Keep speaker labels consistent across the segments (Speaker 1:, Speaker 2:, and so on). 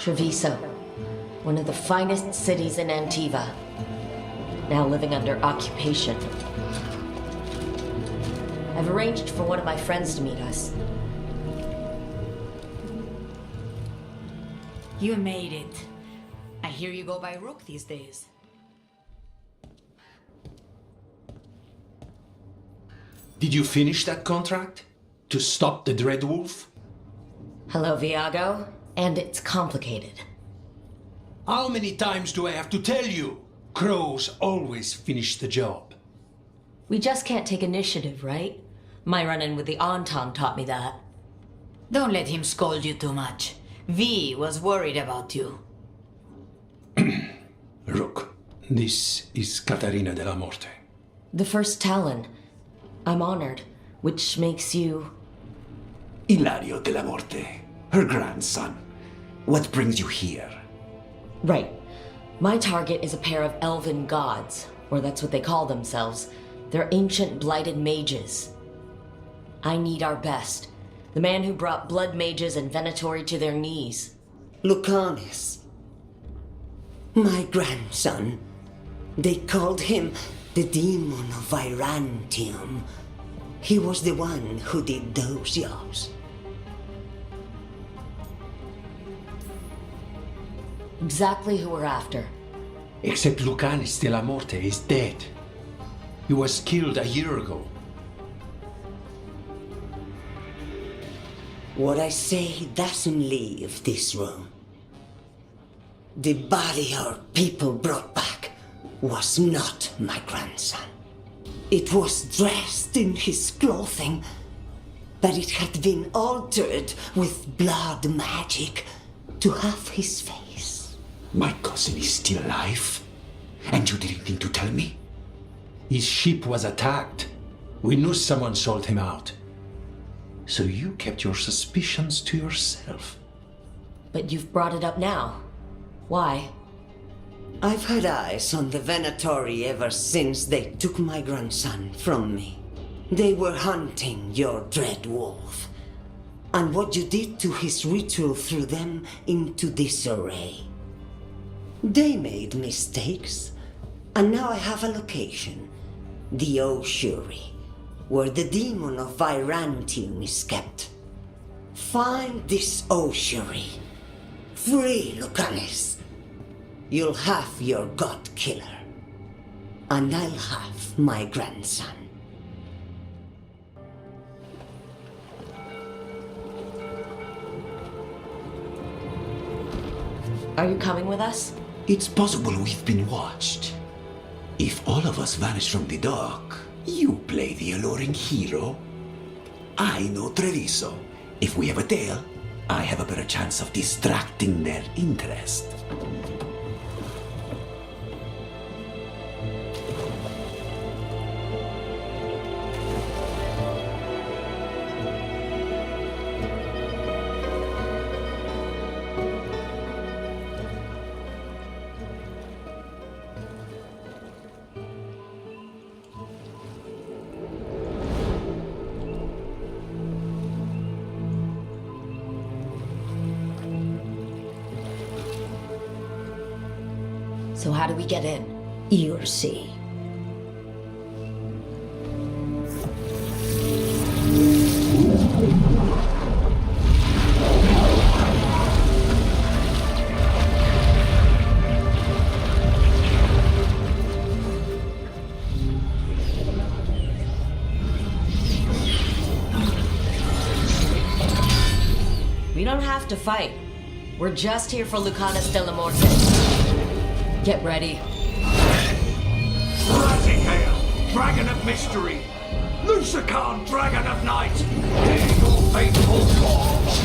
Speaker 1: Treviso, one of the finest cities in Antiva, now living under occupation. I've arranged for one of my friends to meet us.
Speaker 2: You made it. I hear you go by Rook these days.
Speaker 3: Did you finish that contract? To stop the Dread Wolf?
Speaker 1: Hello, Viago. And it's complicated.
Speaker 3: How many times do I have to tell you? Crows always finish the job.
Speaker 1: We just can't take initiative, right? My run-in with the Anton taught me that.
Speaker 2: Don't let him scold you too much. V was worried about you.
Speaker 3: Rook, this is Catarina de la Morte.
Speaker 1: The first Talon. I'm honored, which makes you...
Speaker 4: Ilario de la Morte, her grandson. What brings you here?
Speaker 1: Right. My target is a pair of elven gods, or that's what they call themselves. They're ancient blighted mages. I need our best. The man who brought blood mages and Venatori to their knees.
Speaker 5: Lucanis. My grandson. They called him the Demon of Virantium. He was the one who did those jobs.
Speaker 1: Exactly who we're after.
Speaker 3: Except Lucanis de la Morte is dead. He was killed a year ago.
Speaker 5: What I say doesn't leave this room. The body our people brought back was not my grandson. It was dressed in his clothing, but it had been altered with blood magic to have his face.
Speaker 4: My cousin is still alive? And you didn't think to tell me?
Speaker 3: His ship was attacked. We knew someone sold him out. So you kept your suspicions to yourself.
Speaker 1: But you've brought it up now. Why?
Speaker 5: I've had eyes on the Venatori ever since they took my grandson from me. They were hunting your Dread Wolf. And what you did to his ritual threw them into disarray. They made mistakes, and now I have a location. The Ossuary, where the demon of Virantium is kept. Find this Ossuary. Free Lucanis. You'll have your god killer. And I'll have my grandson.
Speaker 1: Are you coming with us?
Speaker 4: It's possible we've been watched. If all of us vanish from the dock, you play the alluring hero. I know Treviso. If we have a tail, I have a better chance of distracting their interest.
Speaker 1: So how do we get in?
Speaker 5: You'll see.
Speaker 1: We don't have to fight. We're just here for Lucanis de la Morte. Get ready.
Speaker 6: Bloody hail! Dragon of mystery! Lucanis, dragon of night! Hear your fateful cause!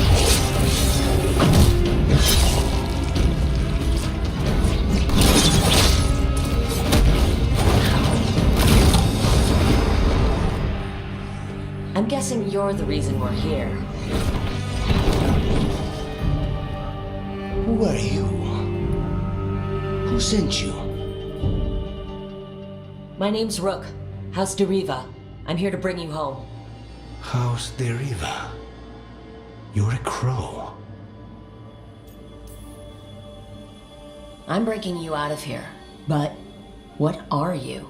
Speaker 1: I'm guessing you're the reason we're here.
Speaker 4: Who are you? Who sent you?
Speaker 1: My name's Rook, House de Riva. I'm here to bring you home.
Speaker 4: House de Riva. You're a crow.
Speaker 1: I'm breaking you out of here. But what are you?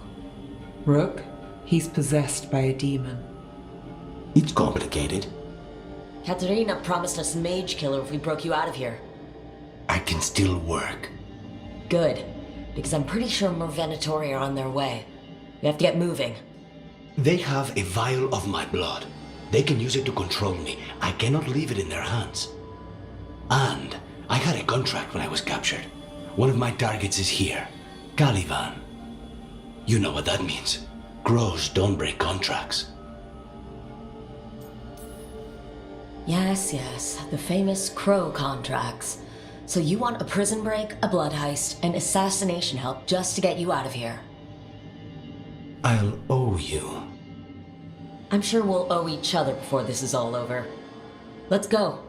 Speaker 7: Rook, he's possessed by a demon.
Speaker 4: It's complicated.
Speaker 1: Katerina promised us Mage Killer if we broke you out of here.
Speaker 4: I can still work.
Speaker 1: Good, because I'm pretty sure more Venatori are on their way. We have to get moving.
Speaker 4: They have a vial of my blood. They can use it to control me. I cannot leave it in their hands. And I had a contract when I was captured. One of my targets is here, Caliban. You know what that means. Crows don't break contracts.
Speaker 1: Yes, the famous Crow contracts. So you want a prison break, a blood heist, and assassination help just to get you out of here?
Speaker 4: I'll owe you.
Speaker 1: I'm sure we'll owe each other before this is all over. Let's go.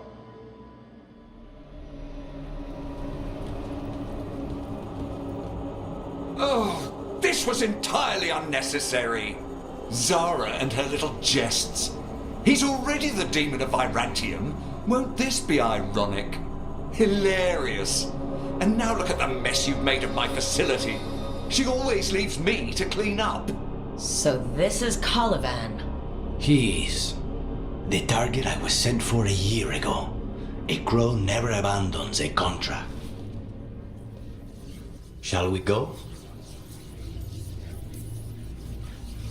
Speaker 6: Oh, this was entirely unnecessary. Zara and her little jests. He's already the demon of Virantium. Won't this be ironic? Hilarious. And now look at the mess you've made of my facility. She always leaves me to clean up.
Speaker 1: So this is Caliban.
Speaker 4: He is the target I was sent for a year ago. A crow never abandons a contract. Shall we go?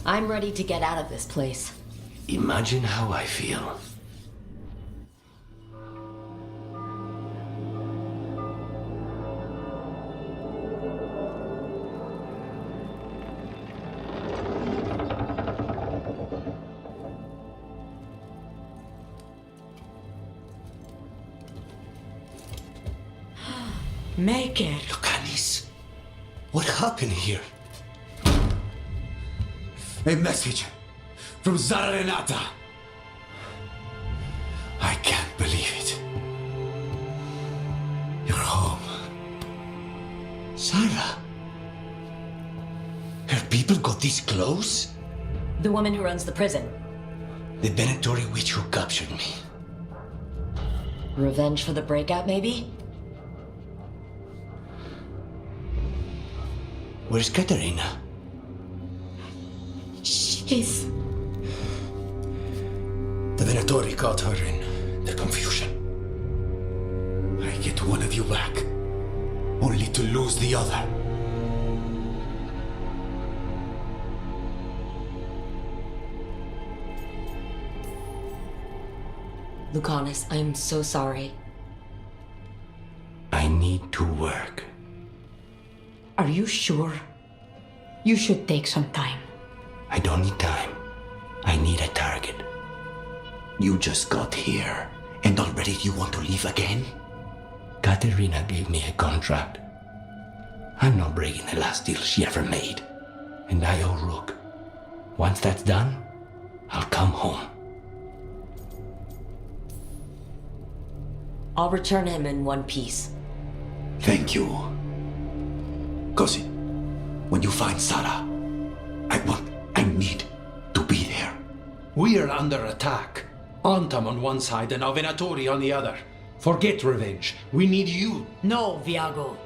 Speaker 1: I'm ready to get out of this place.
Speaker 4: Imagine how I feel.
Speaker 1: Make it.
Speaker 4: Lucanis, what happened here?
Speaker 8: A message from Zara Renata. I can't believe it. You're home.
Speaker 4: Sarah? Her people got this close?
Speaker 1: The woman who runs the prison.
Speaker 4: The Venatori witch who captured me.
Speaker 1: Revenge for the breakout, maybe?
Speaker 4: Where's Katerina?
Speaker 1: She's...
Speaker 8: The Venatori caught her in the confusion. I get one of you back, only to lose the other.
Speaker 1: Lucanis, I am so sorry.
Speaker 4: I need to work.
Speaker 2: Are you sure? You should take some time.
Speaker 4: I don't need time. I need a target. You just got here, and already you want to leave again? Katerina gave me a contract. I'm not breaking the last deal she ever made. And I owe Rook. Once that's done, I'll come home.
Speaker 1: I'll return him in one piece.
Speaker 8: Thank you. Cosi, when you find Sarah, I need to be there.
Speaker 3: We are under attack. Antam on one side and Venatori on the other. Forget revenge. We need you.
Speaker 2: No, Viago.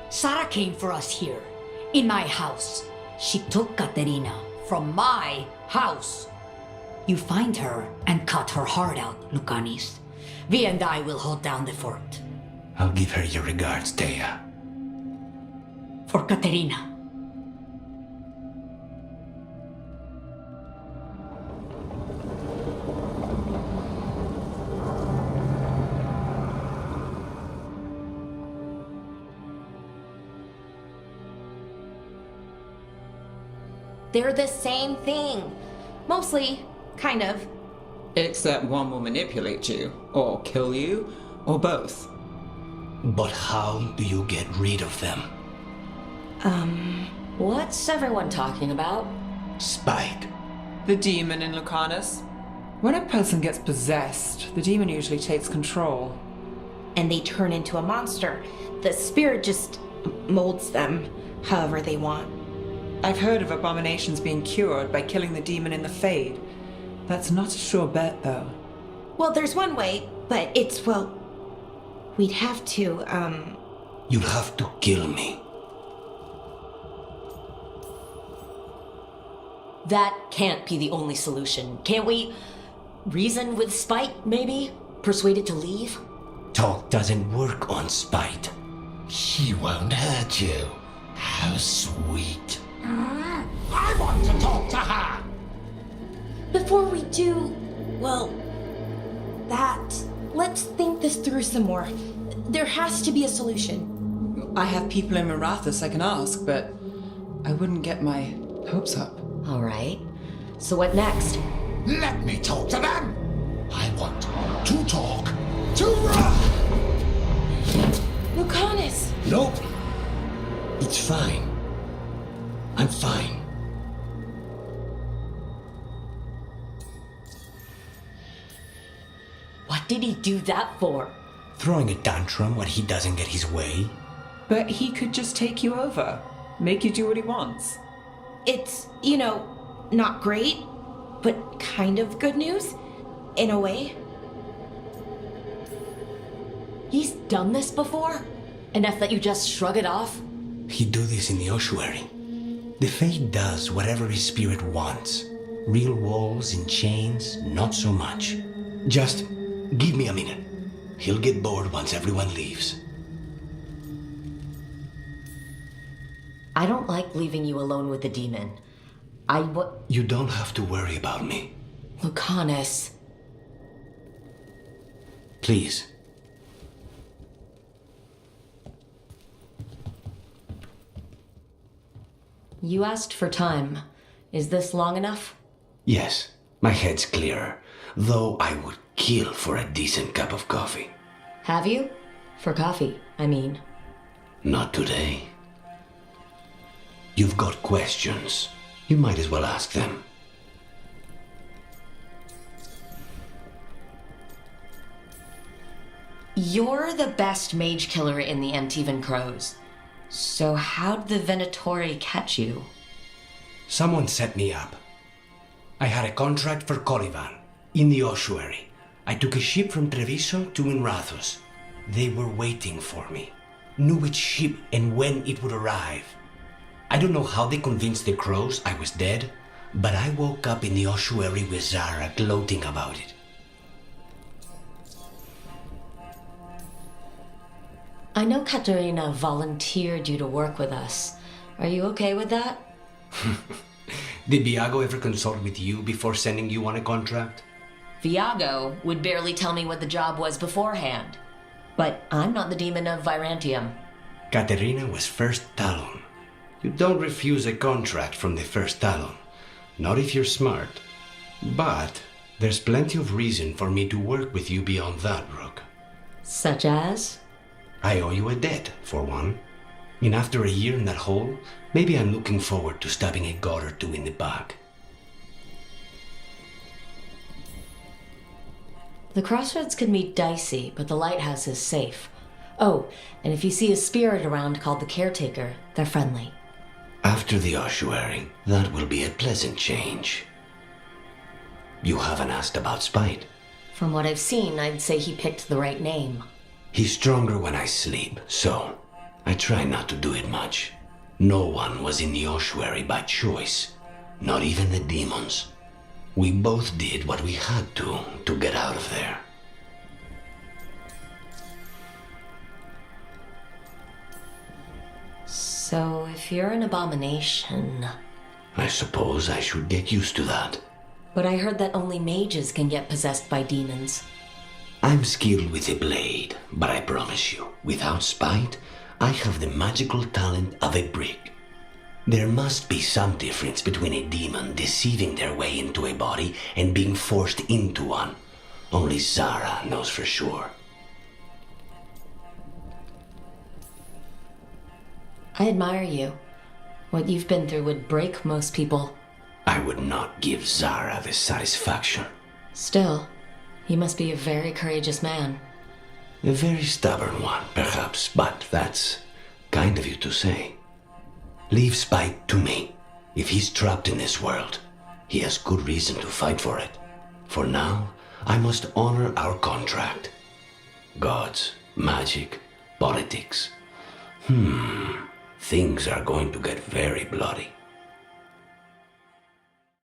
Speaker 2: Sarah came for us here, in my house. She took Katerina from my house. You find her and cut her heart out, Lucanis. Vi and I will hold down the fort.
Speaker 4: I'll give her your regards, Thea.
Speaker 2: For Katerina.
Speaker 9: They're the same thing. Mostly, kind of.
Speaker 7: Except one will manipulate you, or kill you, or both.
Speaker 4: But how do you get rid of them?
Speaker 1: What's everyone talking about?
Speaker 4: Spite.
Speaker 7: The demon in Lucanis. When a person gets possessed, the demon usually takes control.
Speaker 9: And they turn into a monster. The spirit just molds them however they want.
Speaker 7: I've heard of abominations being cured by killing the demon in the Fade. That's not a sure bet, though.
Speaker 9: Well, there's one way, but it's, well, we'd have to,
Speaker 4: You'll have to kill me.
Speaker 1: That can't be the only solution. Can't we reason with Spite, maybe? Persuade it to leave?
Speaker 4: Talk doesn't work on Spite.
Speaker 8: She won't hurt you. How sweet. I want to talk to her.
Speaker 9: Before we do, well, let's think this through some more. There has to be a solution.
Speaker 7: I have people in Marathus I can ask, but I wouldn't get my hopes up.
Speaker 1: All right. So what next?
Speaker 8: Let me talk to them. I want to talk to Rook.
Speaker 9: Lucanis!
Speaker 4: Nope. It's fine. I'm fine.
Speaker 1: What did he do that for?
Speaker 4: Throwing a tantrum when he doesn't get his way?
Speaker 7: But he could just take you over, make you do what he wants.
Speaker 9: It's, not great, but kind of good news, in a way.
Speaker 1: He's done this before? Enough that you just shrug it off?
Speaker 4: He'd do this in the ossuary. The Fate does whatever his spirit wants. Real walls and chains, not so much. Just give me a minute. He'll get bored once everyone leaves.
Speaker 1: I don't like leaving you alone with the demon.
Speaker 4: You don't have to worry about me.
Speaker 1: Lucanis.
Speaker 4: Please.
Speaker 1: You asked for time. Is this long enough?
Speaker 4: Yes, my head's clearer. Though I would kill for a decent cup of coffee.
Speaker 1: Have you? For coffee, I mean.
Speaker 4: Not today. You've got questions. You might as well ask them.
Speaker 1: You're the best mage killer in the Antivan Crows. So how'd the Venatori catch you?
Speaker 4: Someone set me up. I had a contract for Corivan, in the ossuary. I took a ship from Treviso to Inrathus. They were waiting for me. Knew which ship and when it would arrive. I don't know how they convinced the Crows I was dead, but I woke up in the ossuary with Zara gloating about it.
Speaker 1: I know Katerina volunteered you to work with us. Are you okay with that?
Speaker 4: Did Viago ever consult with you before sending you on a contract?
Speaker 1: Viago would barely tell me what the job was beforehand. But I'm not the demon of Virantium.
Speaker 4: Katerina was first Talon. You don't refuse a contract from the first Talon. Not if you're smart. But there's plenty of reason for me to work with you beyond that, Rook.
Speaker 1: Such as?
Speaker 4: I owe you a debt, for one. And after a year in that hole, maybe I'm looking forward to stabbing a god or two in the back.
Speaker 1: The crossroads can be dicey, but the lighthouse is safe. Oh, and if you see a spirit around called the Caretaker, they're friendly.
Speaker 4: After the ossuary, that will be a pleasant change. You haven't asked about Spite.
Speaker 1: From what I've seen, I'd say he picked the right name.
Speaker 4: He's stronger when I sleep, so I try not to do it much. No one was in the ossuary by choice, not even the demons. We both did what we had to get out of there.
Speaker 1: So if you're an abomination...
Speaker 4: I suppose I should get used to that.
Speaker 1: But I heard that only mages can get possessed by demons.
Speaker 4: I'm skilled with a blade, but I promise you, without Spite, I have the magical talent of a brick. There must be some difference between a demon deceiving their way into a body and being forced into one. Only Zara knows for sure.
Speaker 1: I admire you. What you've been through would break most people.
Speaker 4: I would not give Zara the satisfaction.
Speaker 1: Still, you must be a very courageous man.
Speaker 4: A very stubborn one, perhaps, but that's kind of you to say. Leave Spite to me. If he's trapped in this world, he has good reason to fight for it. For now, I must honor our contract. Gods, magic, politics. Things are going to get very bloody.